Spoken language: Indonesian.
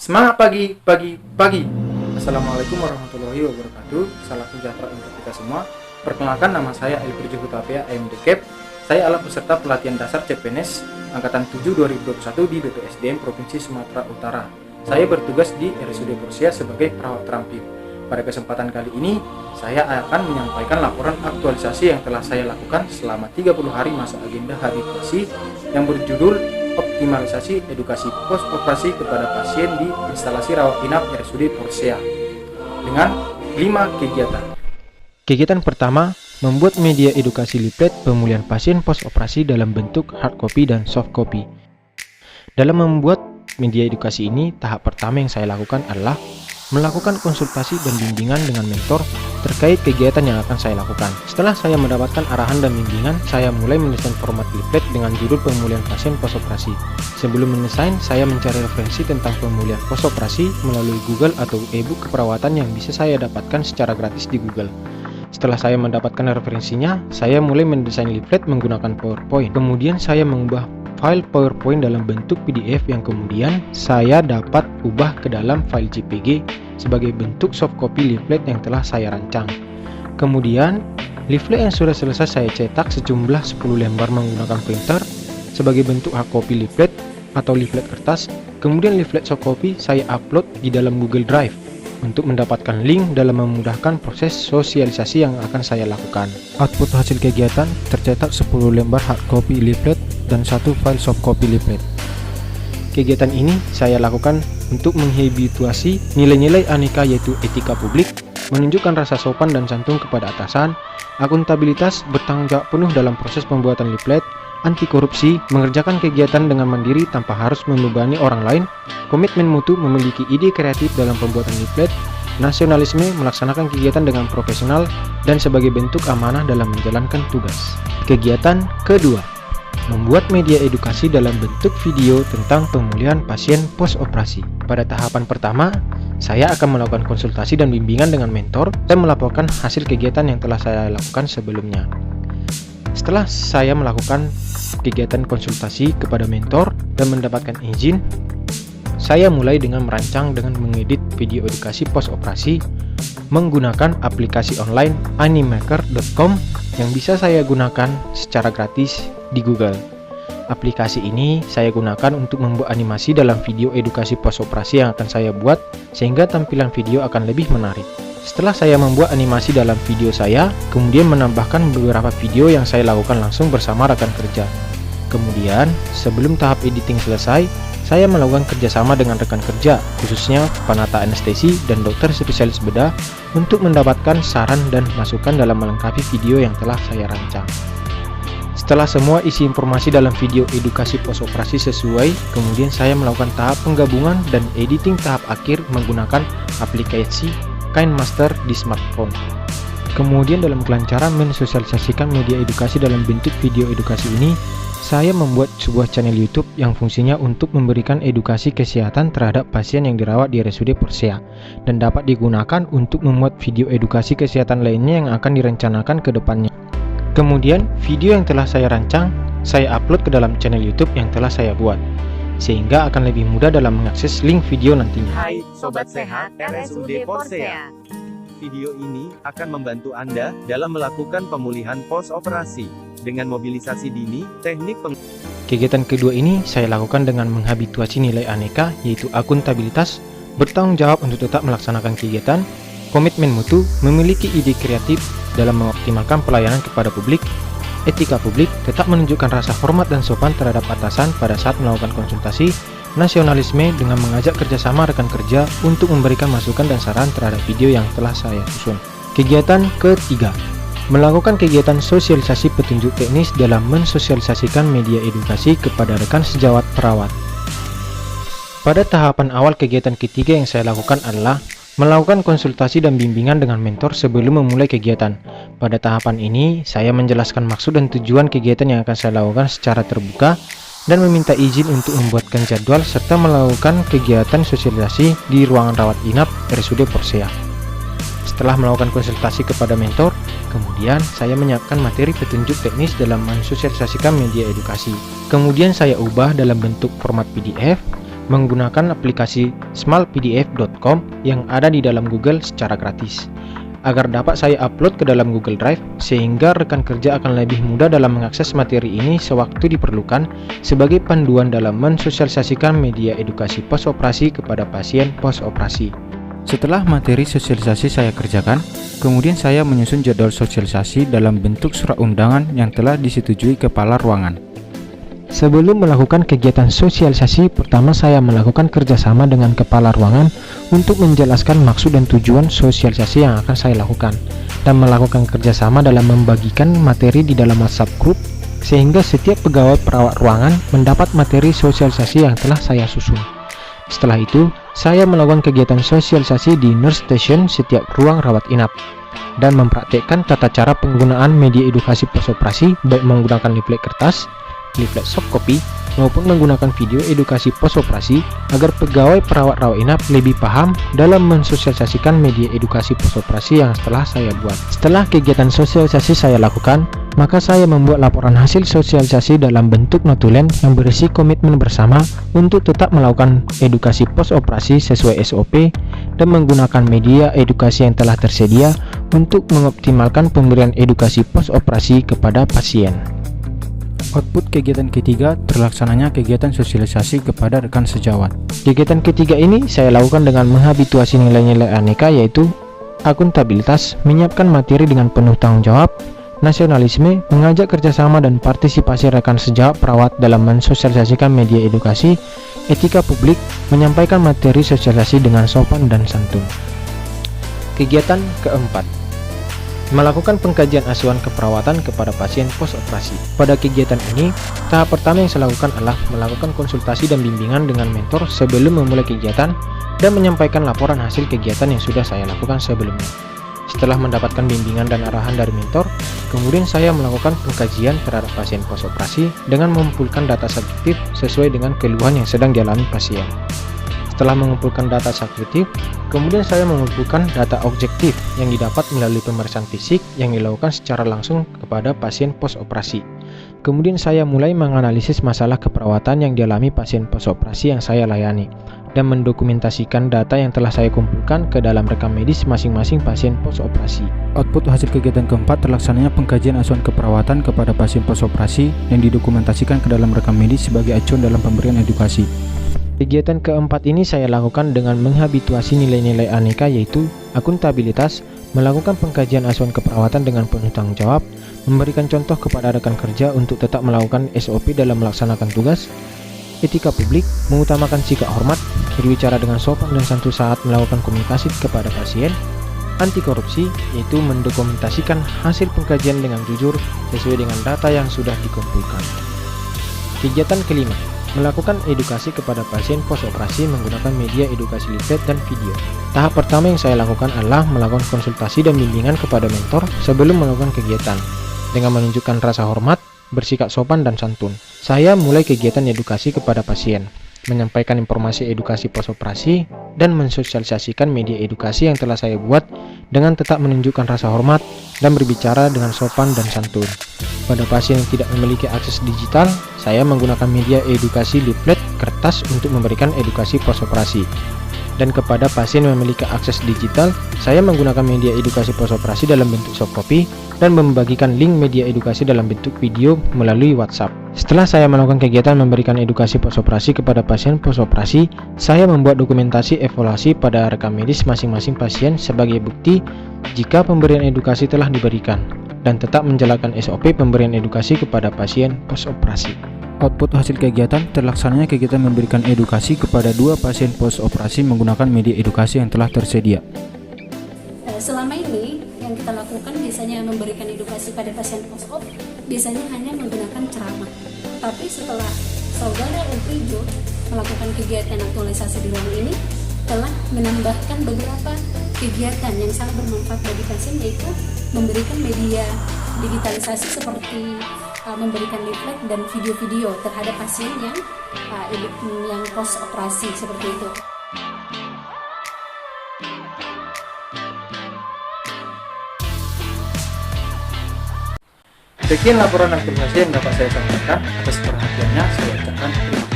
Semangat pagi, pagi, pagi. Assalamualaikum warahmatullahi wabarakatuh. Salam sejahtera untuk kita semua. Perkenalkan, nama saya Elfrijo Hutapea, AMD Cap. Saya adalah peserta pelatihan dasar CPNS Angkatan 7 2021 di BPSDM Provinsi Sumatera Utara. Saya bertugas di RSUD Porsia sebagai perawat terampil. Pada kesempatan kali ini, saya akan menyampaikan laporan aktualisasi yang telah saya lakukan selama 30 hari masa agenda habituasi yang berjudul optimalisasi edukasi pos operasi kepada pasien di instalasi rawat inap RSUD Porsia dengan 5 kegiatan. Kegiatan pertama, membuat media edukasi leaflet pemulihan pasien pos operasi dalam bentuk hard copy dan soft copy. Dalam membuat media edukasi ini, tahap pertama yang saya lakukan adalah melakukan konsultasi dan bimbingan dengan mentor terkait kegiatan yang akan saya lakukan. Setelah saya mendapatkan arahan dan bimbingan, saya mulai mendesain format leaflet dengan judul pemulihan pasien pos operasi. Sebelum mendesain, saya mencari referensi tentang pemulihan pos operasi melalui Google atau e-book keperawatan yang bisa saya dapatkan secara gratis di Google. Setelah saya mendapatkan referensinya, saya mulai mendesain leaflet menggunakan PowerPoint. Kemudian saya mengubah file PowerPoint dalam bentuk PDF yang kemudian saya dapat ubah ke dalam file JPG sebagai bentuk soft copy leaflet yang telah saya rancang. Kemudian, leaflet yang sudah selesai saya cetak sejumlah 10 lembar menggunakan printer sebagai bentuk hard copy leaflet atau leaflet kertas. Kemudian leaflet soft copy saya upload di dalam Google Drive untuk mendapatkan link dalam memudahkan proses sosialisasi yang akan saya lakukan. Output hasil kegiatan tercetak 10 lembar hard copy leaflet dan 1 file soft copy leaflet. Kegiatan ini saya lakukan untuk menghabituasi nilai-nilai aneka yaitu etika publik, menunjukkan rasa sopan dan santun kepada atasan, akuntabilitas, bertanggung jawab penuh dalam proses pembuatan leaflet, anti korupsi, mengerjakan kegiatan dengan mandiri tanpa harus membebani orang lain, komitmen mutu, memiliki ide kreatif dalam pembuatan leaflet, nasionalisme, melaksanakan kegiatan dengan profesional, dan sebagai bentuk amanah dalam menjalankan tugas. Kegiatan kedua, membuat media edukasi dalam bentuk video tentang pemulihan pasien pos operasi. Pada tahapan pertama, saya akan melakukan konsultasi dan bimbingan dengan mentor dan melaporkan hasil kegiatan yang telah saya lakukan sebelumnya. Setelah saya melakukan kegiatan konsultasi kepada mentor dan mendapatkan izin, saya mulai dengan merancang dengan mengedit video edukasi pos operasi menggunakan aplikasi online animaker.com yang bisa saya gunakan secara gratis di Google. Aplikasi ini saya gunakan untuk membuat animasi dalam video edukasi pos operasi yang akan saya buat sehingga tampilan video akan lebih menarik. Setelah saya membuat animasi dalam video saya, kemudian menambahkan beberapa video yang saya lakukan langsung bersama rekan kerja. Kemudian, sebelum tahap editing selesai, saya melakukan kerjasama dengan rekan kerja, khususnya penata anestesi dan dokter spesialis bedah untuk mendapatkan saran dan masukan dalam melengkapi video yang telah saya rancang. Setelah semua isi informasi dalam video edukasi pos operasi sesuai, kemudian saya melakukan tahap penggabungan dan editing tahap akhir menggunakan aplikasi KineMaster di smartphone. Kemudian dalam kelancaran mensosialisasikan media edukasi dalam bentuk video edukasi ini, saya membuat sebuah channel YouTube yang fungsinya untuk memberikan edukasi kesehatan terhadap pasien yang dirawat di RSUD Porsia dan dapat digunakan untuk membuat video edukasi kesehatan lainnya yang akan direncanakan ke depannya. Kemudian, video yang telah saya rancang, saya upload ke dalam channel YouTube yang telah saya buat, sehingga akan lebih mudah dalam mengakses link video nantinya. Hai Sobat Sehat RSUD Porsia. Video ini akan membantu Anda dalam melakukan pemulihan pos operasi dengan mobilisasi dini, teknik Kegiatan kedua ini saya lakukan dengan menghabituasi nilai aneka yaitu akuntabilitas, bertanggung jawab untuk tetap melaksanakan kegiatan, komitmen mutu, memiliki ide kreatif dalam mengoptimalkan pelayanan kepada publik, etika publik, tetap menunjukkan rasa hormat dan sopan terhadap atasan pada saat melakukan konsultasi, nasionalisme dengan mengajak kerjasama rekan kerja untuk memberikan masukan dan saran terhadap video yang telah saya susun. Kegiatan ketiga, melakukan kegiatan sosialisasi petunjuk teknis dalam mensosialisasikan media edukasi kepada rekan sejawat perawat. Pada tahapan awal kegiatan ketiga yang saya lakukan adalah melakukan konsultasi dan bimbingan dengan mentor sebelum memulai kegiatan. Pada tahapan ini, saya menjelaskan maksud dan tujuan kegiatan yang akan saya lakukan secara terbuka dan meminta izin untuk membuatkan jadwal serta melakukan kegiatan sosialisasi di ruangan rawat inap RSUD Porsia. Setelah melakukan konsultasi kepada mentor, kemudian saya menyiapkan materi petunjuk teknis dalam mensosialisasikan media edukasi. Kemudian saya ubah dalam bentuk format PDF menggunakan aplikasi smallpdf.com yang ada di dalam Google secara gratis, agar dapat saya upload ke dalam Google Drive sehingga rekan kerja akan lebih mudah dalam mengakses materi ini sewaktu diperlukan sebagai panduan dalam mensosialisasikan media edukasi post-operasi kepada pasien post-operasi. Setelah materi sosialisasi saya kerjakan, kemudian saya menyusun jadwal sosialisasi dalam bentuk surat undangan yang telah disetujui kepala ruangan. Sebelum melakukan kegiatan sosialisasi, pertama saya melakukan kerjasama dengan kepala ruangan untuk menjelaskan maksud dan tujuan sosialisasi yang akan saya lakukan, dan melakukan kerjasama dalam membagikan materi di dalam WhatsApp group, sehingga setiap pegawai perawat ruangan mendapat materi sosialisasi yang telah saya susun. Setelah itu, saya melakukan kegiatan sosialisasi di nurse station setiap ruang rawat inap, dan mempraktekkan tata cara penggunaan media edukasi post-operasi baik menggunakan leaflet kertas, leaflet soft copy, maupun menggunakan video edukasi post-operasi agar pegawai perawat rawat inap lebih paham dalam mensosialisasikan media edukasi post-operasi yang telah saya buat. Setelah kegiatan sosialisasi saya lakukan, maka saya membuat laporan hasil sosialisasi dalam bentuk notulen yang berisi komitmen bersama untuk tetap melakukan edukasi post-operasi sesuai SOP dan menggunakan media edukasi yang telah tersedia untuk mengoptimalkan pemberian edukasi post-operasi kepada pasien. Output kegiatan ketiga terlaksananya kegiatan sosialisasi kepada rekan sejawat. Kegiatan ketiga ini saya lakukan dengan menghabituasi nilai-nilai aneka, yaitu akuntabilitas, menyiapkan materi dengan penuh tanggung jawab, nasionalisme, mengajak kerjasama dan partisipasi rekan sejawat perawat dalam mensosialisasikan media edukasi, etika publik, menyampaikan materi sosialisasi dengan sopan dan santun. Kegiatan keempat, melakukan pengkajian asuhan keperawatan kepada pasien post-operasi. Pada kegiatan ini, tahap pertama yang saya lakukan adalah melakukan konsultasi dan bimbingan dengan mentor sebelum memulai kegiatan dan menyampaikan laporan hasil kegiatan yang sudah saya lakukan sebelumnya. Setelah mendapatkan bimbingan dan arahan dari mentor, kemudian saya melakukan pengkajian terhadap pasien post-operasi dengan mengumpulkan data subjektif sesuai dengan keluhan yang sedang dialami pasien. Setelah mengumpulkan data subjektif, kemudian saya mengumpulkan data objektif yang didapat melalui pemeriksaan fisik yang dilakukan secara langsung kepada pasien post-operasi. Kemudian saya mulai menganalisis masalah keperawatan yang dialami pasien post-operasi yang saya layani, dan mendokumentasikan data yang telah saya kumpulkan ke dalam rekam medis masing-masing pasien post-operasi. Output hasil kegiatan keempat terlaksananya pengkajian asuhan keperawatan kepada pasien post-operasi yang didokumentasikan ke dalam rekam medis sebagai acuan dalam pemberian edukasi. Kegiatan keempat ini saya lakukan dengan menghabituasi nilai-nilai aneka, yaitu akuntabilitas, melakukan pengkajian asuhan keperawatan dengan penuh tanggung jawab, memberikan contoh kepada rekan kerja untuk tetap melakukan SOP dalam melaksanakan tugas, etika publik, mengutamakan sikap hormat, berbicara dengan sopan dan santun saat melakukan komunikasi kepada pasien, anti korupsi, yaitu mendokumentasikan hasil pengkajian dengan jujur sesuai dengan data yang sudah dikumpulkan. Kegiatan kelima, melakukan edukasi kepada pasien post-operasi menggunakan media edukasi leaflet dan video. Tahap pertama yang saya lakukan adalah melakukan konsultasi dan bimbingan kepada mentor sebelum melakukan kegiatan. Dengan menunjukkan rasa hormat, bersikap sopan dan santun, saya mulai kegiatan edukasi kepada pasien, menyampaikan informasi edukasi post-operasi, dan mensosialisasikan media edukasi yang telah saya buat dengan tetap menunjukkan rasa hormat dan berbicara dengan sopan dan santun. Pada pasien yang tidak memiliki akses digital, saya menggunakan media edukasi leaflet kertas untuk memberikan edukasi post-operasi. Dan kepada pasien yang memiliki akses digital, saya menggunakan media edukasi post-operasi dalam bentuk soft copy dan membagikan link media edukasi dalam bentuk video melalui WhatsApp. Setelah saya melakukan kegiatan memberikan edukasi post-operasi kepada pasien post-operasi, saya membuat dokumentasi evaluasi pada rekam medis masing-masing pasien sebagai bukti jika pemberian edukasi telah diberikan, dan tetap menjalankan SOP pemberian edukasi kepada pasien post-operasi. Output hasil kegiatan terlaksananya kegiatan memberikan edukasi kepada 2 pasien post-operasi menggunakan media edukasi yang telah tersedia. Selama ini yang kita lakukan biasanya memberikan edukasi pada pasien post-op biasanya hanya menggunakan ceramah. Tapi setelah saudara Elprijo melakukan kegiatan aktualisasi di ruang ini, telah menambahkan beberapa kegiatan yang sangat bermanfaat bagi pasien, yaitu memberikan media digitalisasi seperti memberikan leaflet dan video-video terhadap pasien yang post operasi seperti itu. Sekian laporan aktualisasi yang dapat saya sampaikan. Atas perhatiannya saya ucapkan terima kasih.